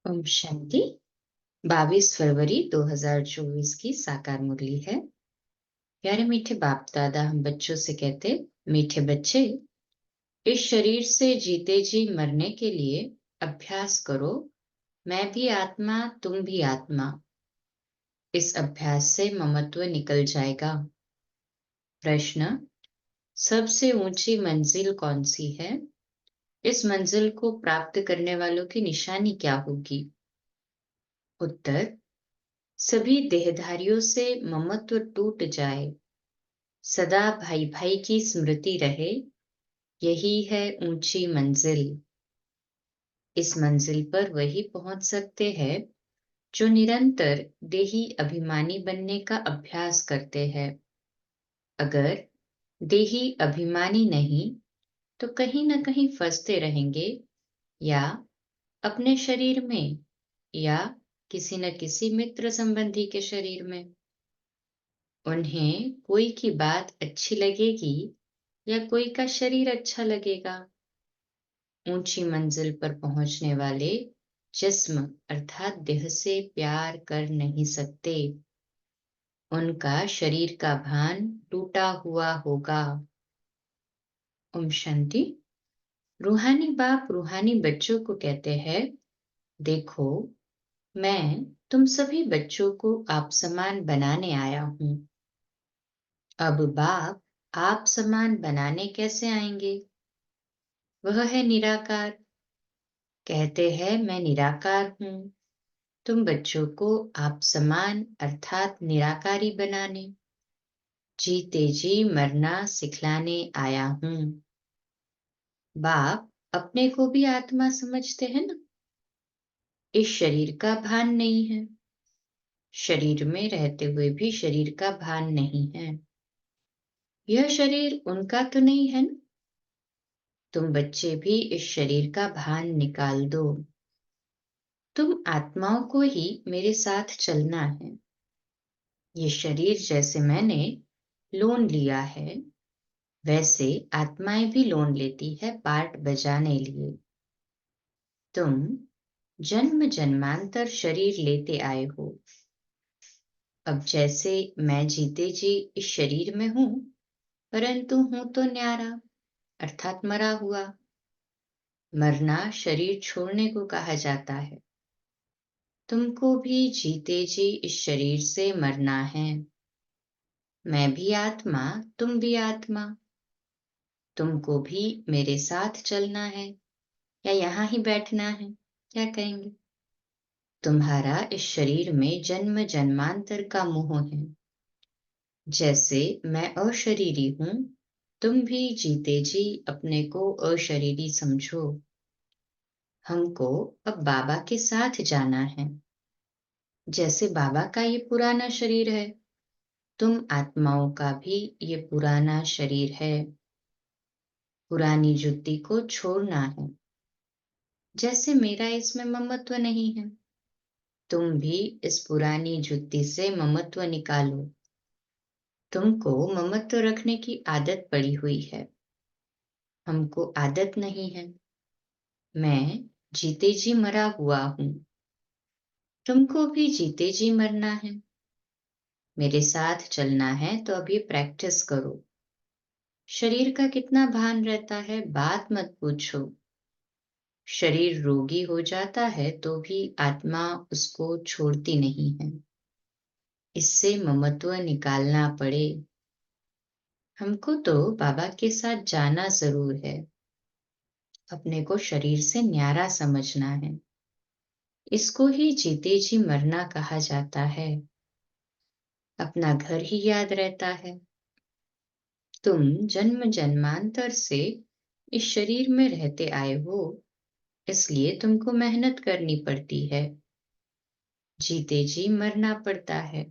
ओम शांति। 22 फरवरी 2024 की साकार मुरली है। प्यारे मीठे बाप दादा हम बच्चों से कहते, मीठे बच्चे, इस शरीर से जीते जी मरने के लिए अभ्यास करो। मैं भी आत्मा, तुम भी आत्मा। इस अभ्यास से ममत्व निकल जाएगा। प्रश्न: सबसे ऊंची मंजिल कौन सी है? इस मंजिल को प्राप्त करने वालों की निशानी क्या होगी? उत्तर: सभी देहधारियों से ममत्व टूट जाए, सदा भाई भाई की स्मृति रहे, यही है ऊंची मंजिल। इस मंजिल पर वही पहुंच सकते हैं जो निरंतर देही अभिमानी बनने का अभ्यास करते हैं। अगर देही अभिमानी नहीं तो कहीं ना कहीं फंसते रहेंगे, या अपने शरीर में, या किसी न किसी मित्र संबंधी के शरीर में। उन्हें कोई की बात अच्छी लगेगी या कोई का शरीर अच्छा लगेगा। ऊंची मंजिल पर पहुंचने वाले जिस्म अर्थात देह से प्यार कर नहीं सकते। उनका शरीर का भान टूटा हुआ होगा। ओम शांति। रूहानी बाप रूहानी बच्चों को कहते हैं, देखो, मैं तुम सभी बच्चों को आप समान बनाने आया हूं। अब बाप आप समान बनाने कैसे आएंगे? वह है निराकार। कहते हैं, मैं निराकार हूं। तुम बच्चों को आप समान अर्थात निराकारी बनाने, जीते जी मरना सिखलाने आया हूं। बाप अपने को भी आत्मा समझते हैं ना? इस शरीर का भान नहीं है। शरीर में रहते हुए भी शरीर का भान नहीं है। यह शरीर उनका तो नहीं है ना? तुम बच्चे भी इस शरीर का भान निकाल दो। तुम आत्माओं को ही मेरे साथ चलना है। ये शरीर जैसे मैंने लोन लिया है, वैसे आत्माएं भी लोन लेती है पार्ट बजाने लिए। तुम जन्म जन्मांतर शरीर लेते आए हो। अब जैसे मैं जीते जी इस शरीर में हूं, परंतु हूं तो न्यारा अर्थात मरा हुआ। मरना शरीर छोड़ने को कहा जाता है। तुमको भी जीते जी इस शरीर से मरना है। मैं भी आत्मा, तुम भी आत्मा। तुमको भी मेरे साथ चलना है या यहाँ ही बैठना है? क्या कहेंगे? तुम्हारा इस शरीर में जन्म जन्मांतर का मोह है। जैसे मैं अशरीरी हूं, तुम भी जीते जी अपने को अशरीरी समझो। हमको अब बाबा के साथ जाना है। जैसे बाबा का ये पुराना शरीर है, तुम आत्माओं का भी ये पुराना शरीर है। पुरानी जुत्ती को छोड़ना है। जैसे मेरा इसमें ममत्व नहीं है, तुम भी इस पुरानी जुत्ती से ममत्व निकालो। तुमको ममत्व रखने की आदत पड़ी हुई है, हमको आदत नहीं है। मैं जीते जी मरा हुआ हूं। तुमको भी जीते जी मरना है। मेरे साथ चलना है तो अब ये प्रैक्टिस करो। शरीर का कितना भान रहता है, बात मत पूछो। शरीर रोगी हो जाता है तो भी आत्मा उसको छोड़ती नहीं है। इससे ममत्व निकालना पड़े। हमको तो बाबा के साथ जाना जरूर है। अपने को शरीर से न्यारा समझना है। इसको ही जीते जी मरना कहा जाता है। अपना घर ही याद रहता है। तुम जन्म जन्मांतर से इस शरीर में रहते आए हो, इसलिए तुमको मेहनत करनी पड़ती है। जीते जी मरना पड़ता है।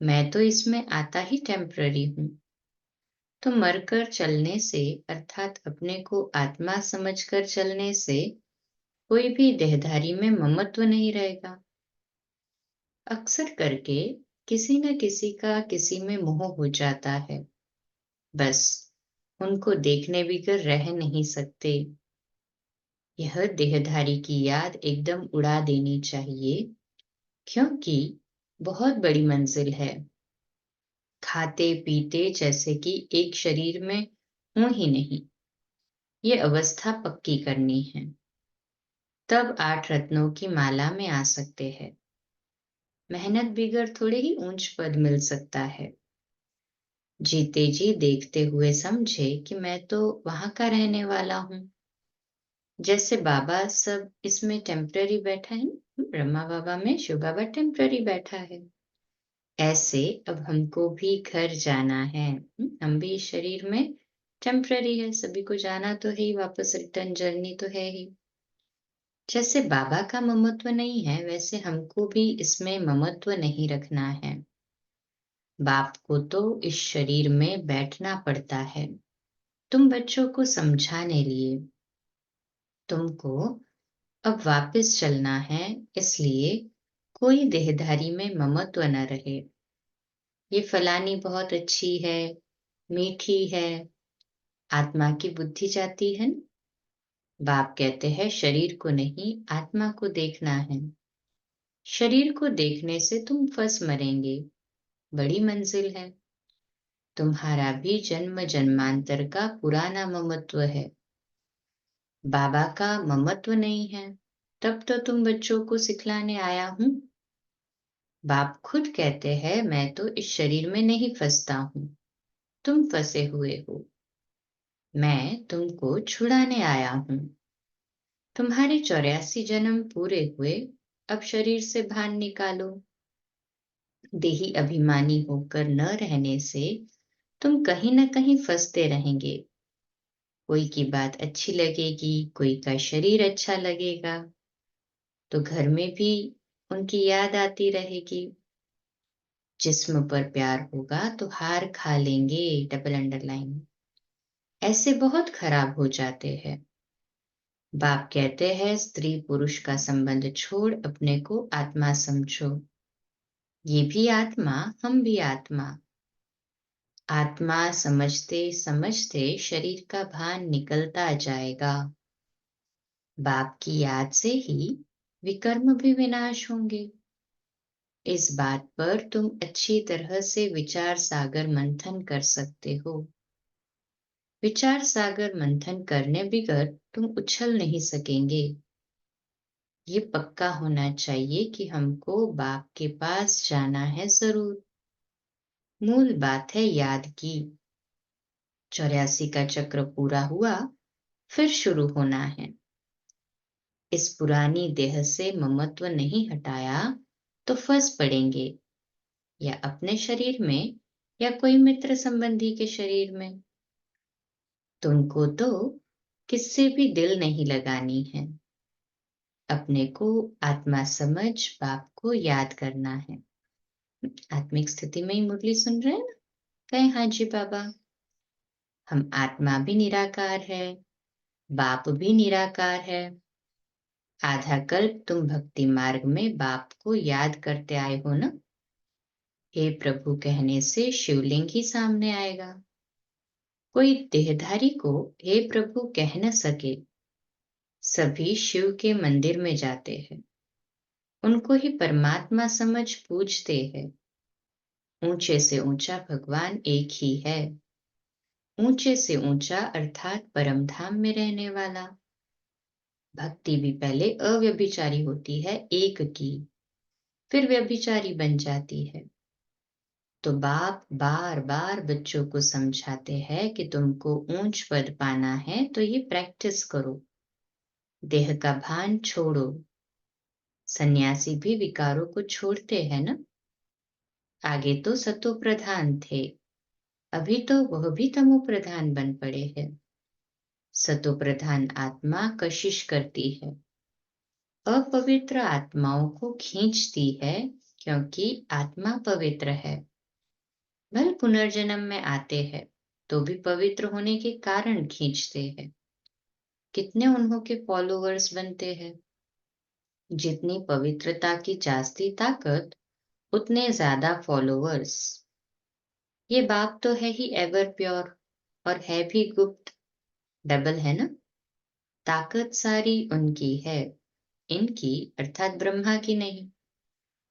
मैं तो इसमें आता ही टेम्पररी हूं। तो मरकर चलने से अर्थात अपने को आत्मा समझकर चलने से कोई भी देहधारी में ममत्व नहीं रहेगा। अक्सर करके किसी न किसी का किसी में मोह हो जाता है, बस उनको देखने बिगर रह नहीं सकते। यह देहधारी की याद एकदम उड़ा देनी चाहिए, क्योंकि बहुत बड़ी मंजिल है। खाते पीते जैसे कि एक शरीर में हूं ही नहीं, ये अवस्था पक्की करनी है। तब 8 रत्नों की माला में आ सकते हैं। मेहनत बिगर थोड़े ही ऊंच पद मिल सकता है। जीते जी देखते हुए समझे कि मैं तो वहां का रहने वाला हूँ। जैसे बाबा सब इसमें टेम्पररी बैठा है, ब्रह्मा बाबा में शिव बाबा टेम्पररी बैठा है, ऐसे अब हमको भी घर जाना है। हम भी इस शरीर में टेम्पररी है, सभी को जाना तो है ही, वापस रिटर्न जर्नी तो है ही। जैसे बाबा का ममत्व नहीं है, वैसे हमको भी इसमें ममत्व नहीं रखना है। बाप को तो इस शरीर में बैठना पड़ता है तुम बच्चों को समझाने लिए। तुमको अब वापस चलना है, इसलिए कोई देहधारी में ममत्व न रहे। ये फलानी बहुत अच्छी है, मीठी है, आत्मा की बुद्धि जाती है। बाप कहते हैं शरीर को नहीं, आत्मा को देखना है। शरीर को देखने से तुम फंस मरेंगे, बड़ी मंजिल है। तुम्हारा भी जन्म जन्मांतर का पुराना ममत्व है, बाबा का ममत्व नहीं है। तब तो तुम बच्चों को सिखलाने आया हूं। बाप खुद कहते हैं मैं तो इस शरीर में नहीं फंसता हूं, तुम फंसे हुए हो। मैं तुमको छुड़ाने आया हूं। तुम्हारे 84 जन्म पूरे हुए, अब शरीर से भान निकालो। देही अभिमानी होकर न रहने से तुम कहीं न कहीं फंसते रहेंगे। कोई की बात अच्छी लगेगी, कोई का शरीर अच्छा लगेगा, तो घर में भी उनकी याद आती रहेगी। जिस्म पर प्यार होगा तो हार खा लेंगे, डबल अंडरलाइन। ऐसे बहुत खराब हो जाते हैं। बाप कहते हैं स्त्री पुरुष का संबंध छोड़ अपने को आत्मा समझो। ये भी आत्मा, हम भी आत्मा। आत्मा समझते समझते शरीर का भान निकलता जाएगा। बाप की याद से ही विकर्म भी विनाश होंगे। इस बात पर तुम अच्छी तरह से विचार सागर मंथन कर सकते हो। विचार सागर मंथन करने बिगर तुम उछल नहीं सकेंगे। ये पक्का होना चाहिए कि हमको बाप के पास जाना है जरूर। मूल बात है याद की। 84 का चक्र पूरा हुआ, फिर शुरू होना है। इस पुरानी देह से ममत्व नहीं हटाया तो फंस पड़ेंगे, या अपने शरीर में या कोई मित्र संबंधी के शरीर में। तुमको तो किससे भी दिल नहीं लगानी है। अपने को आत्मा समझ बाप को याद करना है। आत्मिक स्थिति में ही मुरली सुन रहे हैं ना? कहे हाँ जी बाबा। हम आत्मा भी निराकार है, बाप भी निराकार है। आधा कल्प तुम भक्ति मार्ग में बाप को याद करते आए हो ना। हे प्रभु कहने से शिवलिंग ही सामने आएगा। कोई देहधारी को हे प्रभु कह न सके। सभी शिव के मंदिर में जाते हैं, उनको ही परमात्मा समझ पूजते हैं। ऊंचे से ऊंचा भगवान एक ही है। ऊंचे से ऊंचा अर्थात परम धाम में रहने वाला। भक्ति भी पहले अव्यभिचारी होती है एक की, फिर व्यभिचारी बन जाती है। तो बाप बार बार बच्चों को समझाते हैं कि तुमको ऊंच पद पाना है तो ये प्रैक्टिस करो। देह का भान छोड़ो। सन्यासी भी विकारों को छोड़ते हैं ना। आगे तो सतो प्रधान थे, अभी तो वह भी तमो प्रधान बन पड़े हैं। सतो प्रधान आत्मा कशिश करती है, अपवित्र आत्माओं को खींचती है, क्योंकि आत्मा पवित्र है। भले पुनर्जन्म में आते हैं तो भी पवित्र होने के कारण खींचते हैं। कितने उन्हों के फॉलोअर्स बनते हैं। जितनी पवित्रता की जास्ती ताकत, उतने ज्यादा फॉलोअर्स। ये बाप तो है ही एवर प्योर, और है भी गुप्त, डबल है ना। ताकत सारी उनकी है, इनकी अर्थात ब्रह्मा की नहीं।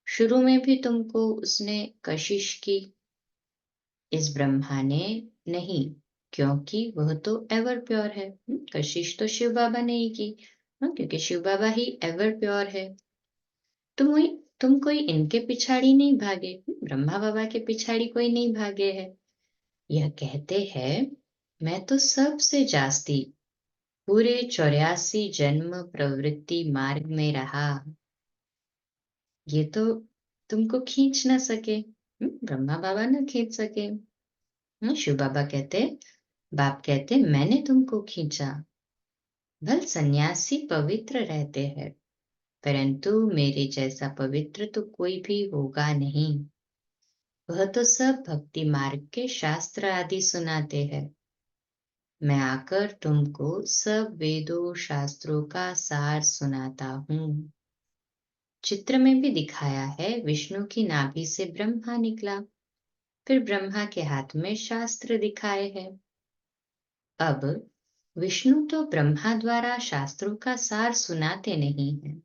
शुरू में भी तुमको उसने कशिश की, इस ब्रह्मा ने नहीं, क्योंकि वह तो एवर प्योर है। कशिश तो शिव बाबा ने ही की, क्योंकि शिव बाबा ही एवर प्योर है। तुम कोई इनके पिछाड़ी नहीं भागे, ब्रह्मा बाबा के पिछाड़ी कोई नहीं भागे है। यह कहते हैं मैं तो सबसे जास्ती पूरे 84 जन्म प्रवृत्ति मार्ग में रहा, ये तो तुमको खींच ना सके, ब्रह्मा बाबा ना खींच सके। शिव बाबा कहते, बाप कहते मैंने तुमको खींचा। भल सन्यासी पवित्र रहते हैं, परंतु मेरे जैसा पवित्र तो कोई भी होगा नहीं। वह तो सब भक्ति मार्ग के शास्त्र आदि सुनाते हैं, मैं आकर तुमको सब वेदों शास्त्रों का सार सुनाता हूँ। चित्र में भी दिखाया है, विष्णु की नाभि से ब्रह्मा निकला, फिर ब्रह्मा के हाथ में शास्त्र दिखाए हैं। अब विष्णु तो ब्रह्मा द्वारा शास्त्रों का सार सुनाते नहीं हैं,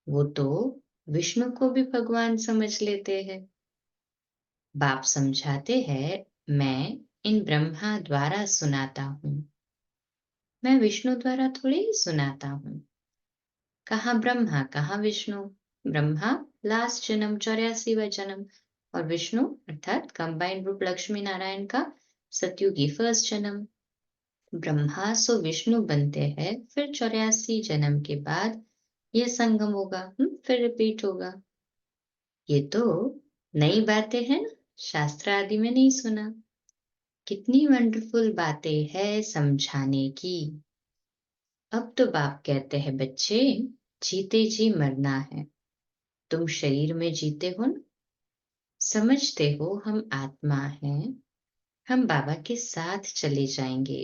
वो तो विष्णु को भी भगवान समझ लेते हैं। बाप समझाते हैं मैं इन ब्रह्मा द्वारा सुनाता हूँ, मैं विष्णु द्वारा थोड़े ही सुनाता हूँ। कहाँ ब्रह्मा कहाँ विष्णु, ब्रह्मा लास्ट जन्म 84वां जन्म, और विष्णु अर्थात कंबाइंड रूप लक्ष्मी नारायण का सतयुगी फर्स्ट जन्म। ब्रह्मा सो विष्णु बनते हैं, फिर 84 जन्म के बाद यह संगम होगा, फिर रिपीट होगा। ये तो नई बातें हैं ना, शास्त्र आदि में नहीं सुना। कितनी वंडरफुल बातें हैं समझाने की। अब तो बाप कहते हैं बच्चे, जीते जी मरना है, तुम शरीर में जीते हो ना, समझते हो हम आत्मा हैं, हम बाबा के साथ चले जाएंगे।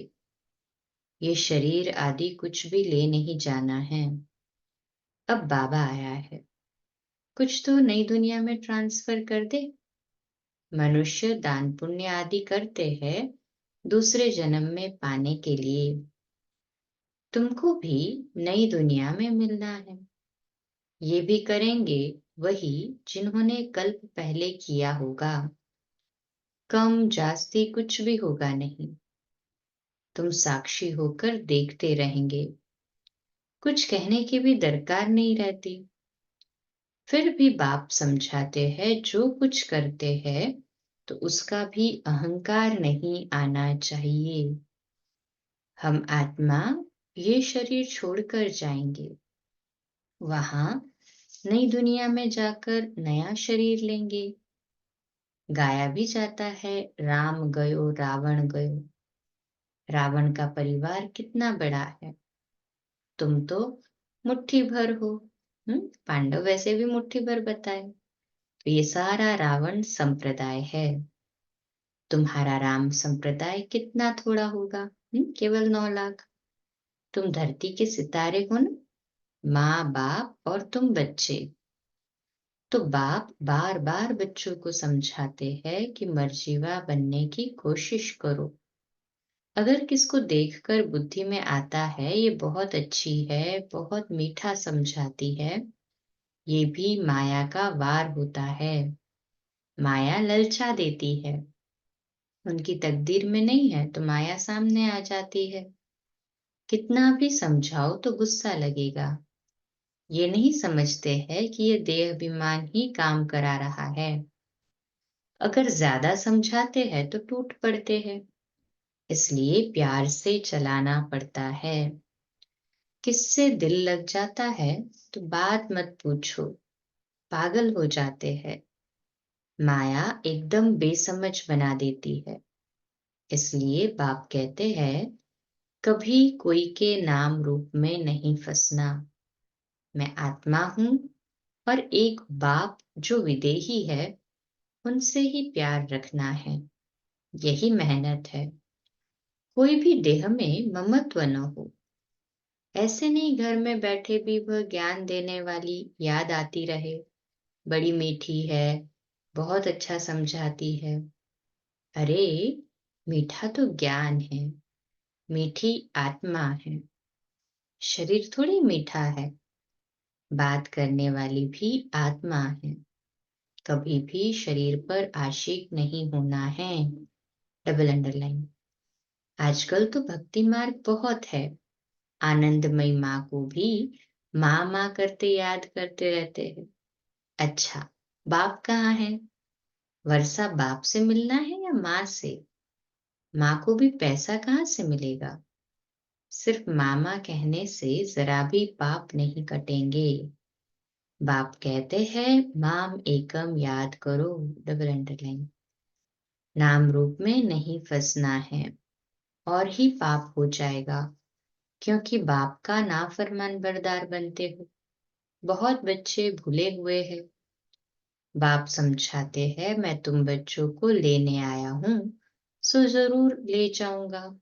ये शरीर आदि कुछ भी ले नहीं जाना है। अब बाबा आया है, कुछ तो नई दुनिया में ट्रांसफर कर दे। मनुष्य दान पुण्य आदि करते हैं दूसरे जन्म में पाने के लिए, तुमको भी नई दुनिया में मिलना है। ये भी करेंगे वही जिन्होंने कल्प पहले किया होगा, कम जास्ती कुछ भी होगा नहीं। तुम साक्षी होकर देखते रहेंगे, कुछ कहने की भी दरकार नहीं रहती। फिर भी बाप समझाते हैं जो कुछ करते हैं तो उसका भी अहंकार नहीं आना चाहिए। हम आत्मा ये शरीर छोड़कर जाएंगे, वहां नई दुनिया में जाकर नया शरीर लेंगे। गाया भी जाता है राम गयो रावण गयो, रावण का परिवार कितना बड़ा है, तुम तो मुट्ठी भर हो। पांडव वैसे भी मुट्ठी भर बताए, तो ये सारा रावण संप्रदाय है। तुम्हारा राम संप्रदाय कितना थोड़ा होगा, केवल 9 लाख। तुम धरती के सितारे हो ना, माँ बाप और तुम बच्चे। तो बाप बार बार बच्चों को समझाते हैं कि मर्जीवा बनने की कोशिश करो। अगर किसको देखकर बुद्धि में आता है ये बहुत अच्छी है, बहुत मीठा समझाती है, ये भी माया का वार होता है। माया ललचा देती है, उनकी तकदीर में नहीं है तो माया सामने आ जाती है। कितना भी समझाओ तो गुस्सा लगेगा। ये नहीं समझते हैं कि ये देह अभिमान ही काम करा रहा है। अगर ज्यादा समझाते हैं तो टूट पड़ते हैं, इसलिए प्यार से चलाना पड़ता है। किससे दिल लग जाता है तो बात मत पूछो, पागल हो जाते हैं। माया एकदम बेसमझ बना देती है। इसलिए बाप कहते हैं कभी कोई के नाम रूप में नहीं फंसना। मैं आत्मा हूं और एक बाप जो विदेही है उनसे ही प्यार रखना है, यही मेहनत है। कोई भी देह में ममत्व न हो। ऐसे नहीं घर में बैठे भी वह ज्ञान देने वाली याद आती रहे, बड़ी मीठी है, बहुत अच्छा समझाती है। अरे मीठा तो ज्ञान है, मीठी आत्मा है। शरीर थोड़ी मीठा है, बात करने वाली भी आत्मा है। कभी भी शरीर पर आशिक नहीं होना है। Double underline. आजकल तो भक्ति मार्ग बहुत है। आनंदमयी माँ को भी माँ माँ करते याद करते रहते हैं। अच्छा, बाप कहाँ है? वर्षा बाप से मिलना है या माँ से? माँ को भी पैसा कहाँ से मिलेगा? सिर्फ मामा कहने से जरा भी पाप नहीं कटेंगे। बाप कहते हैं माम एकम याद करो। Double underline. नाम रूप में नहीं फंसना है और ही पाप हो जाएगा, क्योंकि बाप का नाफरमान बरदार बनते हो। बहुत बच्चे भूले हुए हैं। बाप समझाते हैं मैं तुम बच्चों को लेने आया हूँ, सो जरूर ले जाऊंगा,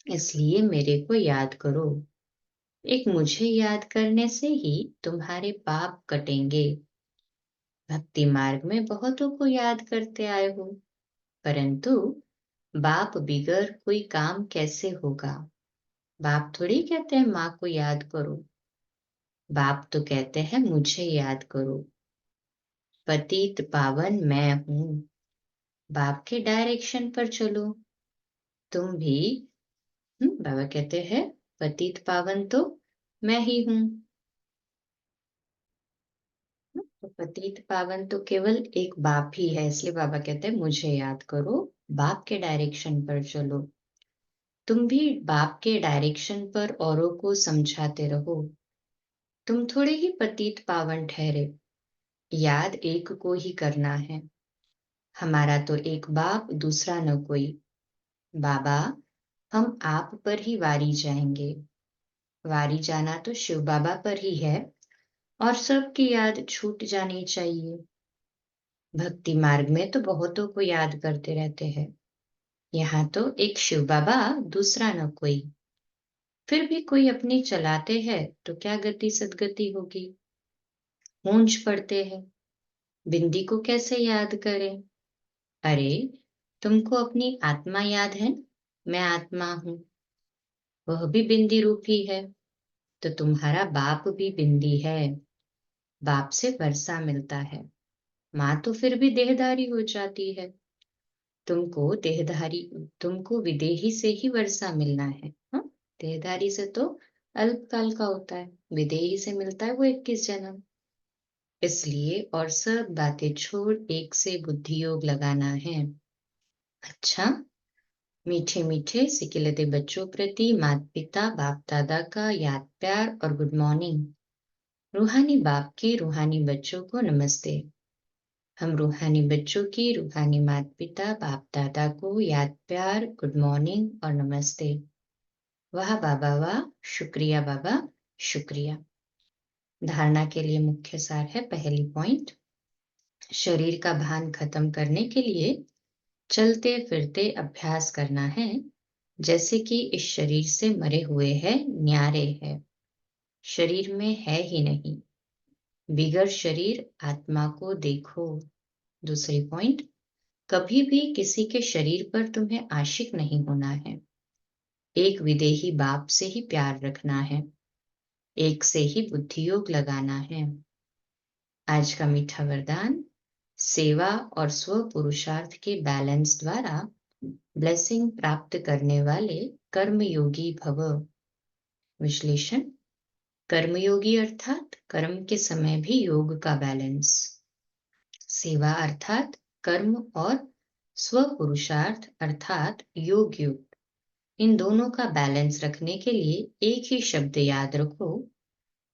इसलिए मेरे को याद करो। एक मुझे याद करने से ही तुम्हारे पाप कटेंगे। भक्ति मार्ग में बहुतों को याद करते आए हो, परंतु बाप बिगर कोई काम कैसे होगा? बाप थोड़ी कहते हैं माँ को याद करो। बाप तो कहते हैं मुझे याद करो। पतित पावन मैं हूँ। बाप के डायरेक्शन पर चलो। तुम भी बाबा कहते हैं पतित पावन तो मैं ही हूँ। तो पतित पावन तो केवल एक बाप ही है, इसलिए बाबा कहते हैं मुझे याद करो, बाप के डायरेक्शन पर चलो। तुम भी बाप के डायरेक्शन पर औरों को समझाते रहो। तुम थोड़े ही पतित पावन ठहरे, याद एक को ही करना है। हमारा तो एक बाप दूसरा न कोई। बाबा, हम आप पर ही वारी जाएंगे। वारी जाना तो शिव बाबा पर ही है और सबकी याद छूट जानी चाहिए। भक्ति मार्ग में तो बहुतों को याद करते रहते हैं। यहाँ तो एक शिव बाबा दूसरा न कोई। फिर भी कोई अपनी चलाते हैं तो क्या गति सदगति होगी? गूंज पड़ते हैं, बिंदी को कैसे याद करें? अरे, तुमको अपनी आत्मा याद है न? मैं आत्मा हूं, वह भी बिंदी रूप ही है। तो तुम्हारा बाप भी बिंदी है। बाप से वर्षा मिलता है, माँ तो फिर भी देहधारी हो जाती है। तुमको विदेही से ही वर्षा मिलना है। हाँ, देहधारी से तो अल्पकाल का होता है, विदेही से मिलता है वो 21 जन्म। इसलिए और सब बातें छोड़ एक से बुद्धि योग लगाना है। अच्छा, मीठे मीठे सिकिलते बच्चों प्रति माता पिता बाप दादा का याद प्यार और गुड मॉर्निंग। रूहानी बाप के रूहानी बच्चों को नमस्ते। हम रूहानी बच्चों की रूहानी माता पिता बाप दादा को याद प्यार गुड मॉर्निंग और नमस्ते। वाह बाबा वाह, शुक्रिया बाबा, शुक्रिया। धारणा के लिए मुख्य सार है। पहली पॉइंट, शरीर का भान खत्म करने के लिए चलते फिरते अभ्यास करना है, जैसे कि इस शरीर से मरे हुए हैं, न्यारे है, शरीर में है ही नहीं। बिगर शरीर आत्मा को देखो। दूसरी पॉइंट, कभी भी किसी के शरीर पर तुम्हें आशिक नहीं होना है। एक विदेही बाप से ही प्यार रखना है, एक से ही बुद्धि योग लगाना है। आज का मीठा वरदान, सेवा और स्व पुरुषार्थ के बैलेंस द्वारा ब्लेसिंग प्राप्त करने वाले कर्मयोगी भव। विश्लेषण, कर्मयोगी अर्थात कर्म के समय भी योग का बैलेंस। सेवा अर्थात कर्म और स्व पुरुषार्थ अर्थात योग युक्त, इन दोनों का बैलेंस रखने के लिए एक ही शब्द याद रखो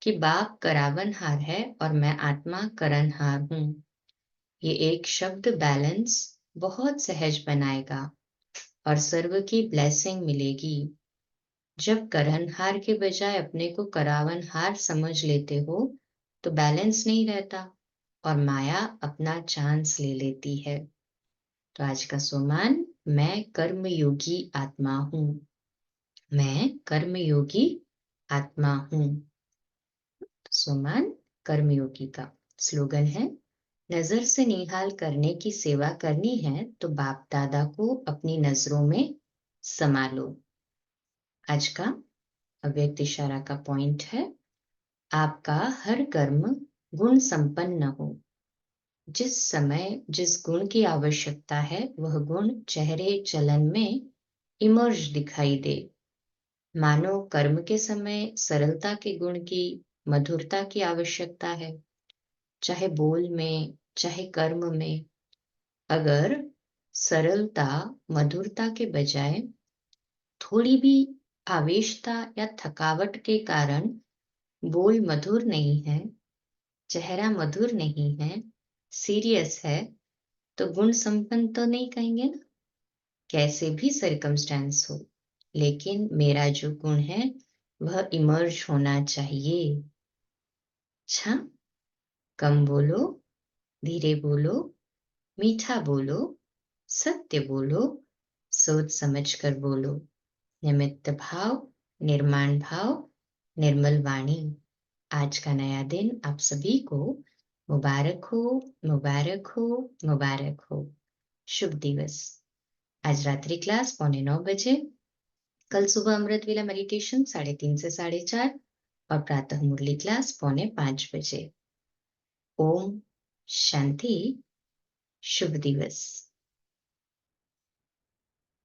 कि बाप करावनहार है और मैं आत्मा करनहार हूँ। ये एक शब्द बैलेंस बहुत सहज बनाएगा और सर्व की ब्लेसिंग मिलेगी। जब करनहार के बजाय अपने को करावनहार समझ लेते हो तो बैलेंस नहीं रहता और माया अपना चांस ले लेती है। तो आज का सोमान, मैं कर्मयोगी आत्मा हूँ। मैं कर्मयोगी आत्मा हूँ। सोमान कर्मयोगी का स्लोगन है, नजर से निहाल करने की सेवा करनी है तो बाप दादा को अपनी नजरों में समा लो। आज का अव्यक्त इशारा का पॉइंट है, आपका हर कर्म गुण संपन्न हो। जिस समय जिस गुण की आवश्यकता है वह गुण चेहरे चलन में इमर्ज दिखाई दे। मानो कर्म के समय सरलता के गुण की, मधुरता की आवश्यकता है, चाहे बोल में चाहे कर्म में। अगर सरलता मधुरता के बजाय थोड़ी भी आवेशता या थकावट के कारण बोल मधुर नहीं है, चेहरा मधुर नहीं है, सीरियस है, तो गुण संपन्न तो नहीं कहेंगे ना। कैसे भी सर्कमस्टेंस हो, लेकिन मेरा जो गुण है वह इमर्ज होना चाहिए। अच्छा, कम बोलो, धीरे बोलो, मीठा बोलो, सत्य बोलो, सोच समझ कर बोलो। निमित्त भाव, निर्माण भाव, निर्मल वाणी। आज का नया दिन आप सभी को मुबारक हो, मुबारक हो, मुबारक हो। शुभ दिवस। आज रात्रि क्लास 9:15 बजे, कल सुबह अमृत वेला मेडिटेशन 3:30 से 4:30 और प्रातः मुरली क्लास 4:45 बजे। ओम शांति। शुभ दिवस।